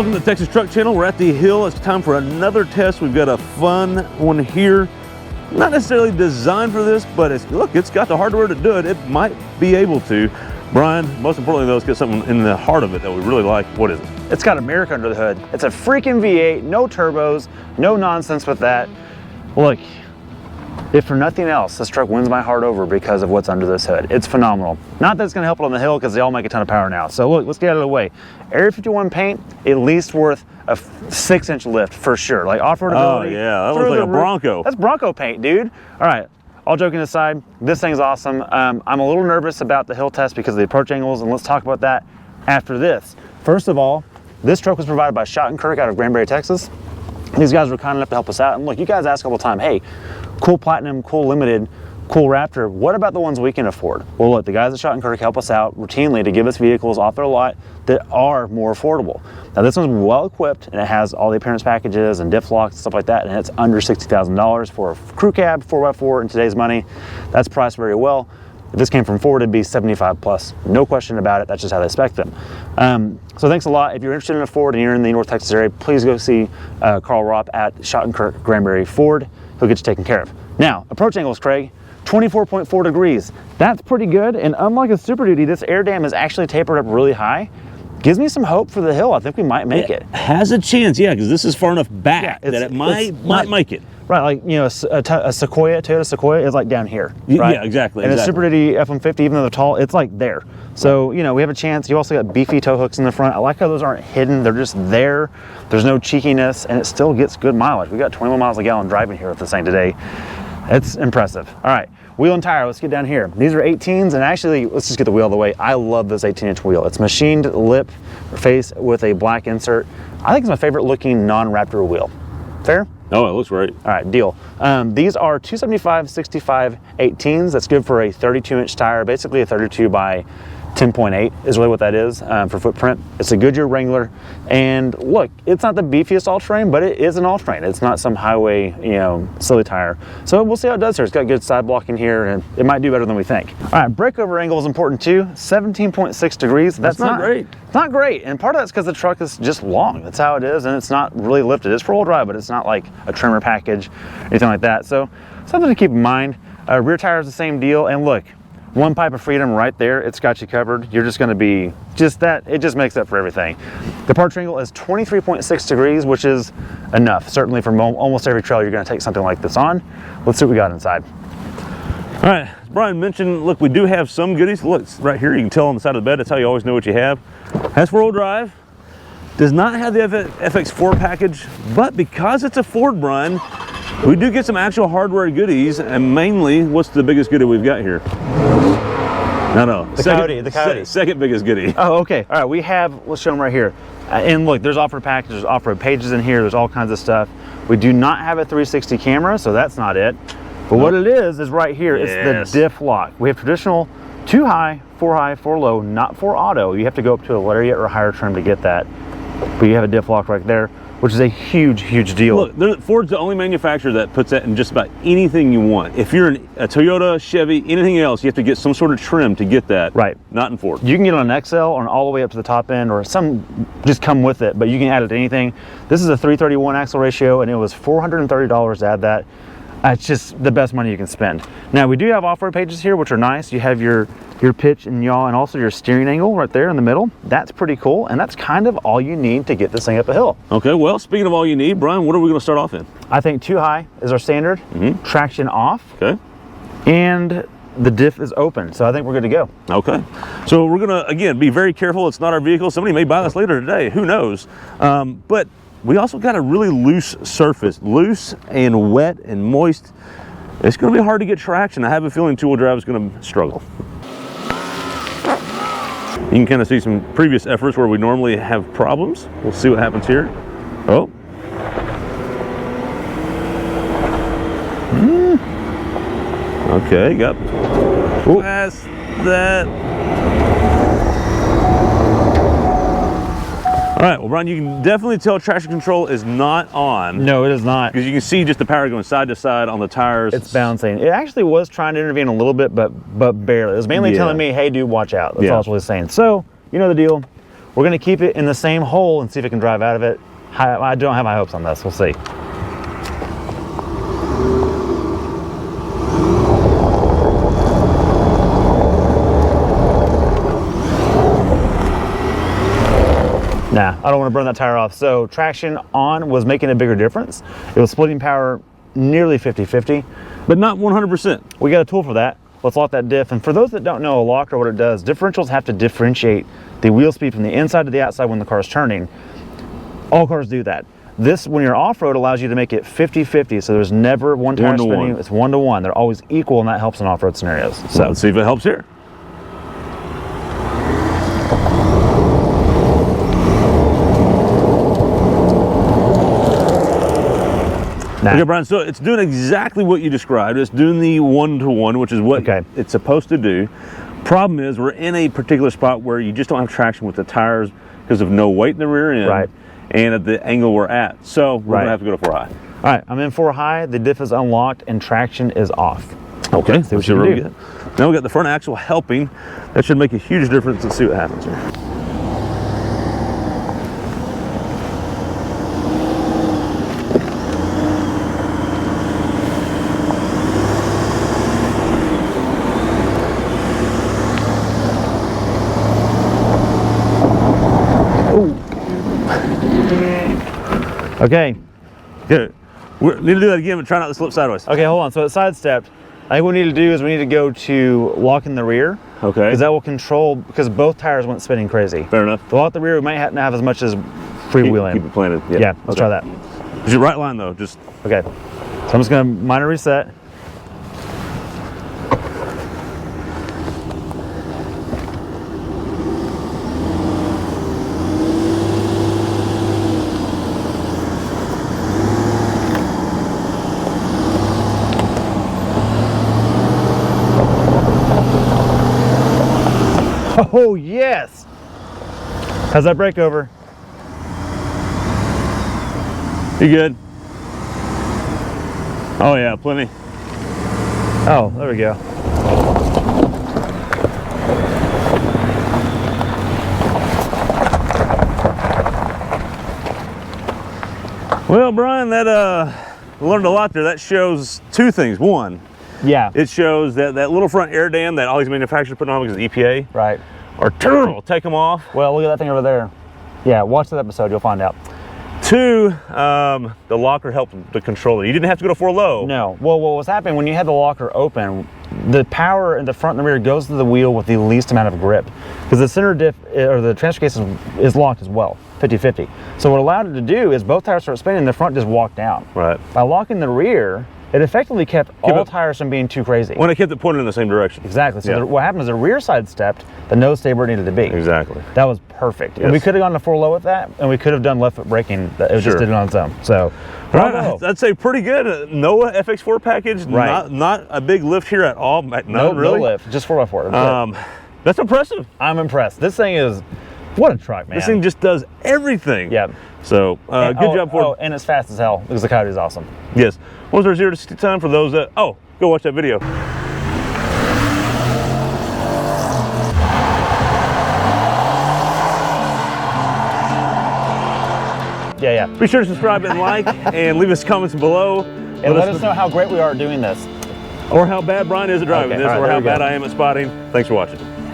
Welcome to the Texas Truck Channel. We're at the hill. It's time for another test. We've got a fun one here. Not necessarily designed for this, but it's got the hardware to do it. It might be able to. Brian, most importantly though, it's got something in the heart of it that we really like. What is it? It's got America under the hood. It's a freaking V8, no turbos, no nonsense with that. Look, if for nothing else, this truck wins my heart over because of what's under this hood. It's phenomenal. Not that it's gonna help it on the hill because they all make a ton of power now. So look, let's get out of the way. Area 51 paint, at least worth a 6-inch lift for sure. Like off-road ability. Oh yeah, that looks like a Bronco. That's Bronco paint, dude. All right, all joking aside, this thing's awesome. I'm a little nervous about the hill test because of the approach angles, and let's talk about that after this. First of all, this truck was provided by Shot & Kirk out of Granbury, Texas. These guys were kind enough to help us out. And look, you guys ask all the time, hey, cool Platinum, cool Limited, cool Raptor, what about the ones we can afford? Well, look, the guys at Shot & Kirk help us out routinely to give us vehicles off their lot that are more affordable. Now this one's well equipped and it has all the appearance packages and diff locks and stuff like that, and it's under $60,000 for a crew cab 4x4 in today's money. That's priced very well. If this came from Ford, it'd be 75 plus, no question about it. That's just how they spec them. So thanks a lot. If you're interested in a Ford and you're in the North Texas area, please go see Carl Raupe at Shot & Kirk Granbury Ford. He'll get you taken care of. Now, approach angles, Craig, 24.4 degrees. That's pretty good, and unlike a Super Duty, this air dam is actually tapered up really high. Gives me some hope for the hill. I think we might make it. Has a chance, yeah, because this is far enough back that it might make it. Right, like, you know, a Sequoia, Toyota Sequoia is like down here, right? Yeah, exactly. And a Super Duty F-150, even though they're tall, it's like there. So, you know, we have a chance. You also got beefy tow hooks in the front. I like how those aren't hidden. They're just there. There's no cheekiness, and it still gets good mileage. We got 21 miles a gallon driving here with this thing today. It's impressive. All right, wheel and tire, let's get down here. These are 18s, and actually, let's just get the wheel out of the way. I love this 18-inch wheel. It's machined lip face with a black insert. I think it's my favorite looking non-Raptor wheel. Fair? Oh, it looks great. All right, deal. These are 275/65 18s. That's good for a 32-inch tire, basically a 32 by 10.8 is really what that is for footprint. It's a Goodyear Wrangler, and look, it's not the beefiest all-terrain, but it is an all-terrain. It's not some highway, you know, silly tire. So we'll see how it does here. It's got good side blocking here, and it might do better than we think. All right, breakover angle is important too. 17.6 degrees. That's not great. It's not great, and part of that's because the truck is just long. That's how it is, and it's not really lifted. It's four-wheel drive, but it's not like a TREMOR package, anything like that. So something to keep in mind. Rear tire is the same deal, and look, one pipe of freedom right there, it's got you covered. You're just gonna be just that, it just makes up for everything. The approach angle is 23.6 degrees, which is enough. Certainly from almost every trail you're gonna take something like this on. Let's see what we got inside. All right, as Brian mentioned, look, we do have some goodies. Look, right here, you can tell on the side of the bed, that's how you always know what you have. Has four-wheel drive, does not have the FX4 package, but because it's a Ford, Brian, we do get some actual hardware goodies, and mainly, what's the biggest goodie we've got here? No. The Coyote. Second biggest goodie. Oh, okay. All right, we have, let's show them right here. And look, there's off-road packages, there's off-road pages in here, there's all kinds of stuff. We do not have a 360 camera, so that's not it. But what it is right here. It's the diff lock. We have traditional 2 high, 4 low, not 4 auto. You have to go up to a Lariat or a higher trim to get that. But you have a diff lock right there, which is a huge, huge deal. Look, Ford's the only manufacturer that puts that in just about anything you want. If you're in a Toyota, Chevy, anything else, you have to get some sort of trim to get that. Right. Not in Ford. You can get it on an XL or all the way up to the top end, or some just come with it, but you can add it to anything. This is a 331 axle ratio, and it was $430 to add that. It's just the best money you can spend. Now, we do have off-road pages here, which are nice. You have your pitch and yaw, and also your steering angle right there in the middle. That's pretty cool, and that's kind of all you need to get this thing up a hill. Okay, well, speaking of all you need, Brian, what are we going to start off in? I think 2 high is our standard. Traction off. Okay. And the diff is open, so I think we're good to go. Okay. So we're going to, again, be very careful. It's not our vehicle. Somebody may buy this later today. Who knows? But we also got a really loose surface, loose and wet and moist. It's going to be hard to get traction. I have a feeling two-wheel drive is going to struggle. You can kind of see some previous efforts where we normally have problems. We'll see what happens here. Oh. Okay, got past that. All right, well, Brian, you can definitely tell traction control is not on. No, it is not. Because you can see just the power going side to side on the tires. It's bouncing. It actually was trying to intervene a little bit, but barely. It was mainly telling me, hey, dude, watch out. That's all it's really saying. So, you know the deal. We're gonna keep it in the same hole and see if it can drive out of it. I don't have my hopes on this, we'll see. Nah, I don't want to burn that tire off. So traction on was making a bigger difference. It was splitting power nearly 50-50. But not 100%. We got a tool for that. Let's lock that diff. And for those that don't know a locker, what it does, differentials have to differentiate the wheel speed from the inside to the outside when the car's turning. All cars do that. This, when you're off-road, allows you to make it 50-50. So there's never one tire spinning. It's 1-to-1. They're always equal, and that helps in off-road scenarios. So let's see if it helps here. Nah. Okay, Brian, so it's doing exactly what you described. It's doing the 1-to-1, which is what it's supposed to do. Problem is, we're in a particular spot where you just don't have traction with the tires because of no weight in the rear end and at the angle we're at. So we're going to have to go to 4 high. All right, I'm in 4 high. The diff is unlocked and traction is off. Okay, let's see what we get. Now we got the front axle helping. That should make a huge difference. Let's see what happens here. Okay. Good. We need to do that again, but try not to slip sideways. Okay, hold on. So it's sidestepped. I think what we need to do is we need to go to locking the rear. Okay. Because that will control, because both tires went spinning crazy. Fair enough. To lock the rear, we might have to have as much as freewheeling. Keep it planted. Yeah, let's try that. It's your right line though, just. Okay. So I'm just going to minor reset. Oh, yes. How's that brake over? You good? Oh, yeah, plenty. Oh, there we go. Well, Brian, that learned a lot there. That shows two things. One, it shows that that little front air dam that all these manufacturers put on because of the EPA are terrible. Take them off. Well, look at that thing over there. Yeah, watch that episode, you'll find out. Two, the locker helped the controller. You didn't have to go to 4 low. No. Well, what was happening when you had the locker open, the power in the front and the rear goes to the wheel with the least amount of grip. Because the center diff, or the transfer case is locked as well, 50-50. So what it allowed it to do is both tires start spinning and the front just walked down. Right. By locking the rear, it effectively kept all tires from being too crazy. When it kept it pointing in the same direction. Exactly. So what happened is the rear side stepped, the nose stayed where it needed to be. Exactly. That was perfect. Yes. And we could have gone to 4 low with that, and we could have done left foot braking. It just did it on its own. So, right, I'd say pretty good. No FX4 package. Not a big lift here at all. No, really. No lift. Just 4x4. That's impressive. I'm impressed. This thing is, what a truck, man. This thing just does everything. Yeah. So good job, Ford. Oh, and it's fast as hell because the Coyote is awesome. Yes. What was our 0 to 60 time for those that? Oh, go watch that video. Yeah. Be sure to subscribe and like, and leave us comments below. And let us know how great we are at doing this. Or how bad Brian is at driving this, right, or how bad I am at spotting. Thanks for watching.